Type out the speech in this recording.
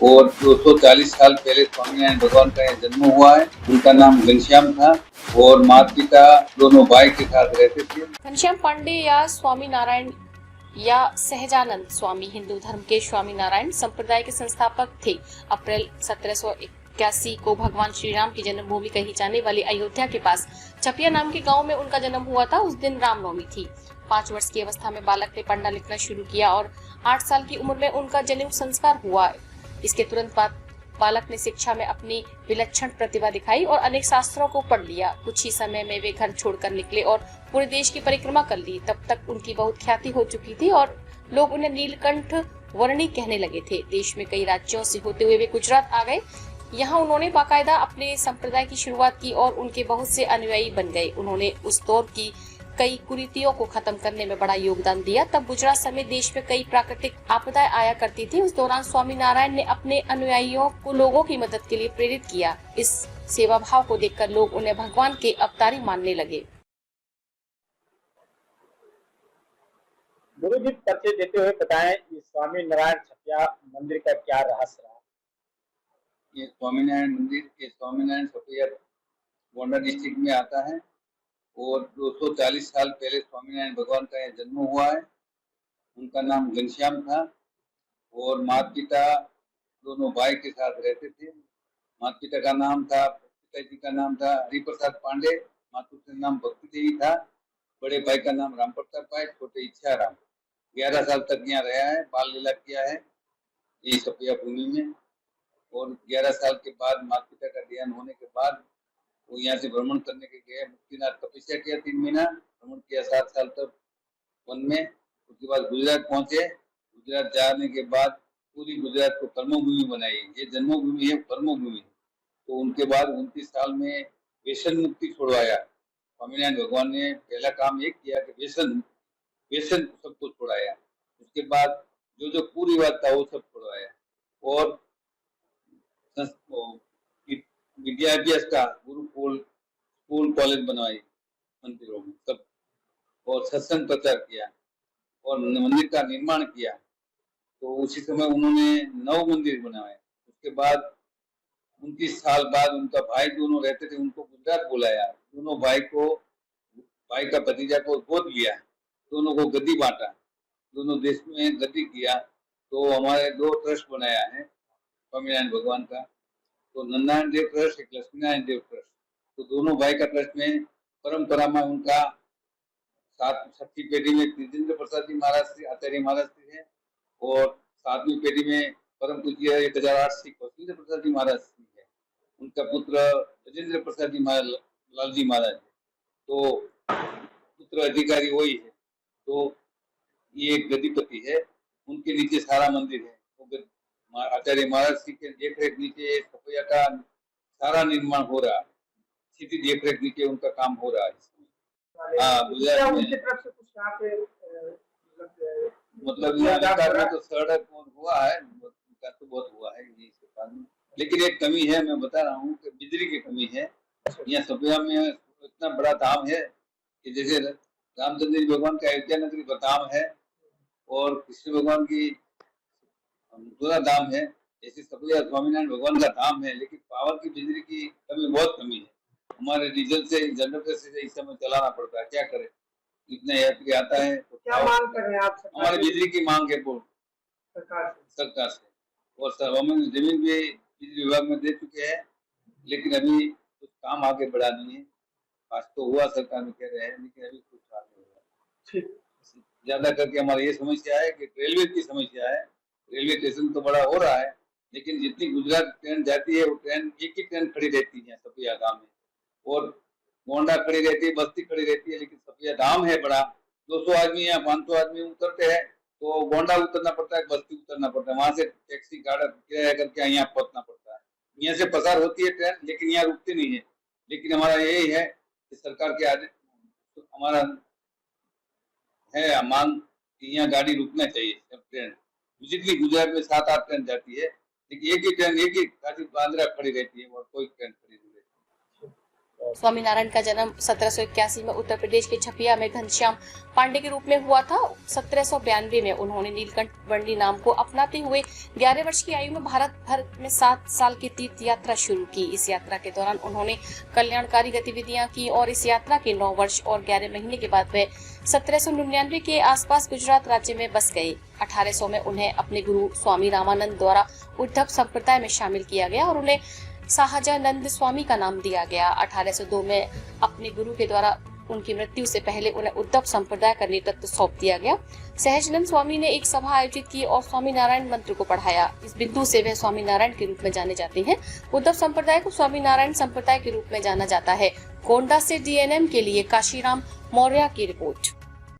और 240 साल पहले स्वामीनारायण भगवान का यहाँ जन्म हुआ है। उनका नाम घनश्याम था और माता पिता दोनों भाई के साथ रहते थे। घनश्याम पांडे या स्वामी नारायण या सहजानंद स्वामी हिंदू धर्म के स्वामी नारायण संप्रदाय के संस्थापक थे। अप्रैल 1781 को भगवान श्री राम की जन्मभूमि कही जाने वाली अयोध्या के पास चपिया नाम के गांव में उनका जन्म हुआ था। उस दिन रामनवमी थी। 5 वर्ष की अवस्था में बालक ने पढ़ना लिखना शुरू किया और 8 साल की उम्र में उनका जनेऊ संस्कार हुआ। इसके तुरंत बाद बालक ने शिक्षा में अपनी विलक्षण प्रतिभा दिखाई और अनेक शास्त्रों को पढ़ लिया। कुछ ही समय में वे घर छोड़कर निकले और पूरे देश की परिक्रमा कर ली। तब तक उनकी बहुत ख्याति हो चुकी थी और लोग उन्हें नीलकंठ वर्णी कहने लगे थे। देश में कई राज्यों से होते हुए वे गुजरात आ गए। यहाँ उन्होंने बाकायदा अपने संप्रदाय की शुरुआत की और उनके बहुत से अनुयायी बन गए। उन्होंने उस दौर की कई कुरीतियों को खत्म करने में बड़ा योगदान दिया। तब गुजरात समेत देश में कई प्राकृतिक आपदाएं आया करती थी। उस दौरान स्वामी नारायण ने अपने अनुयायियों को लोगों की मदद के लिए प्रेरित किया। इस सेवा भाव को देखकर लोग उन्हें भगवान के अवतारी मानने लगे। गुरु जी परिचय देते हुए बताएं कि स्वामी नारायण छपिया मंदिर का क्या रहस्य रहा। ये स्वामीनारायण मंदिर के स्वामीनारायण छपिया गोंडा डिस्ट्रिक्ट में आता है और 240 साल पहले स्वामीनारायण भगवान का यहाँ जन्म हुआ है। उनका नाम घनश्याम था और माता पिता दोनों भाई के साथ रहते थे। माता पिता का नाम था, पिताजी का नाम था हरिप्रसाद पांडे, माता का नाम भक्ति देवी था, बड़े भाई का नाम राम प्रताप भाई, छोटे इच्छा राम। 11 साल तक यहाँ रहा है, बाल लीला किया है ये छपिया भूमि में। और 11 साल के बाद माता पिता का देहांत होने के बाद वो यहाँ से भ्रमण करने के गए। मुक्तिनाथ तपस्या किया, 3 महीना भ्रमण किया, 7 साल तक वन में। उसके बाद गुजरात पहुंचे। गुजरात जाने के बाद पूरी गुजरात को कर्मभूमि बनाई। ये जन्मभूमि है, कर्मभूमि। तो उनके बाद 29 साल में व्यसन मुक्ति छुड़वाया। स्वामीनारायण भगवान ने पहला काम एक किया कि व्यसन सबको छुड़ाया। उसके बाद जो जो पूरी बात था वो सब छुड़वाया और विद्याभ्यास का गुरुकुल, स्कूल, कॉलेज बनवाई मंदिरों में सब, और सत्संग प्रचार किया और मंदिर का निर्माण किया। तो उसी समय उन्होंने 9 मंदिर बनाए। उसके बाद 29 साल बाद उनका भाई दोनों रहते थे, उनको गुजरात बुलाया। दोनों भाई का भतीजा को गोद लिया, दोनों को गद्दी बांटा, दोनों देश में गद्दी किया। तो हमारे 2 ट्रस्ट बनाया है स्वामीनारायण भगवान का, तो नंदनारायण देव ट्रस्ट, एक लक्ष्मी नारायण देव ट्रस्ट। तो दोनों भाई का ट्रस्ट में परंपरा में उनका 7वीं पीढ़ी में त्रिजेंद्र प्रसाद जी महाराज श्री आचार्य महाराज श्री है और 7वीं पीढ़ी में परम पूज्य 1008 श्री कौशलेंद्र प्रसाद जी महाराज श्री है। उनका पुत्र राजेंद्र प्रसाद जी महाराज, लाल जी महाराज है। तो पुत्र अधिकारी वही है। तो ये एक गद्दीपति है, उनके नीचे सारा मंदिर है। तो आचार्य महाराज श्री के देखरेख नीचे छपिया का सारा निर्माण हो रहा है। सीधी देखरेख नीचे उनका काम हो रहा है। गुजरात में मतलब विस्तार में तो सड़क हुआ है, विकास तो बहुत हुआ है ये सरकार में। लेकिन एक कमी है, मैं बता रहा हूँ कि बिजली की कमी है। यहाँ छपिया में इतना बड़ा धाम है कि जैसे रामचंद्र जी भगवान का अयोध्या नगरी का धाम है और कृष्ण भगवान की मथुरा धाम है, ऐसे छपिया स्वामीनारायण भगवान का धाम है। लेकिन पावर की, बिजली की कमी, बहुत कमी है। हमारे डीजल से, जनरेटर से इस समय चलाना पड़ता है, क्या करें, इतना यात्री आता है। तो क्या मांग कर रहे हैं आप? हमारी बिजली की मांग है सरकार से। और सब हम जमीन भी बिजली विभाग में दे चुके हैं, लेकिन अभी कुछ काम आगे बढ़ा नहीं है। आज तो हुआ सरकार में कह रहे हैं, लेकिन अभी कुछ काम नहीं हुआ। ज्यादा करके हमारी ये समस्या है कि रेलवे की समस्या है। रेलवे स्टेशन तो बड़ा हो रहा है, लेकिन जितनी गुजरात ट्रेन जाती है वो ट्रेन, एक ही ट्रेन खड़ी रहती है छपिया धाम में, और गोंडा खड़ी रहती है, बस्ती खड़ी रहती है। लेकिन छपिया धाम है बड़ा, 200 आदमी या 500 आदमी उतरते हैं तो गोंडा उतरना पड़ता है, बस्ती उतरना पड़ता है, वहां से टैक्सी गाड़ा किराया करके यहाँ पहुंचना पड़ता है। यहाँ से पसार होती है ट्रेन, लेकिन यहाँ रुकती नहीं है। लेकिन हमारा यही है कि सरकार के आदेश, हमारा है मांग कि यहाँ गाड़ी रुकना चाहिए। सब ट्रेन जितनी गुजरात में 7-8 ट्रेन जाती है, लेकिन एक ही ट्रेन, एक ही गाड़ी बांद्रा खड़ी रहती है और कोई ट्रेन खड़ी नहीं रहती। स्वामीनारायण का जन्म 1781 में उत्तर प्रदेश के छपिया में घनश्याम पांडे के रूप में हुआ था। 1792 में उन्होंने नीलकंठ वर्णी नाम को अपनाते हुए 11 वर्ष की आयु में भारत भर में 7 साल की तीर्थ यात्रा शुरू की। इस यात्रा के दौरान उन्होंने कल्याणकारी गतिविधियां की और इस यात्रा के 9 वर्ष और 11 महीने के बाद वे 1799 के आसपास गुजरात राज्य में बस गए। 1800 में उन्हें अपने गुरु स्वामी रामानंद द्वारा उद्धव संप्रदाय में शामिल किया गया और उन्हें सहजानंद स्वामी का नाम दिया गया। 1802 में अपने गुरु के द्वारा उनकी मृत्यु से पहले उन्हें उद्धव संप्रदाय का नेतृत्व सौंप दिया गया। सहजानंद स्वामी ने एक सभा आयोजित की और स्वामी नारायण मंत्र को पढ़ाया। इस बिंदु से वे स्वामी नारायण के रूप में जाने जाते हैं। उद्धव संप्रदाय को स्वामी नारायण संप्रदाय के रूप में जाना जाता है। गोंडा से DNM के लिए काशीराम मौर्य की रिपोर्ट।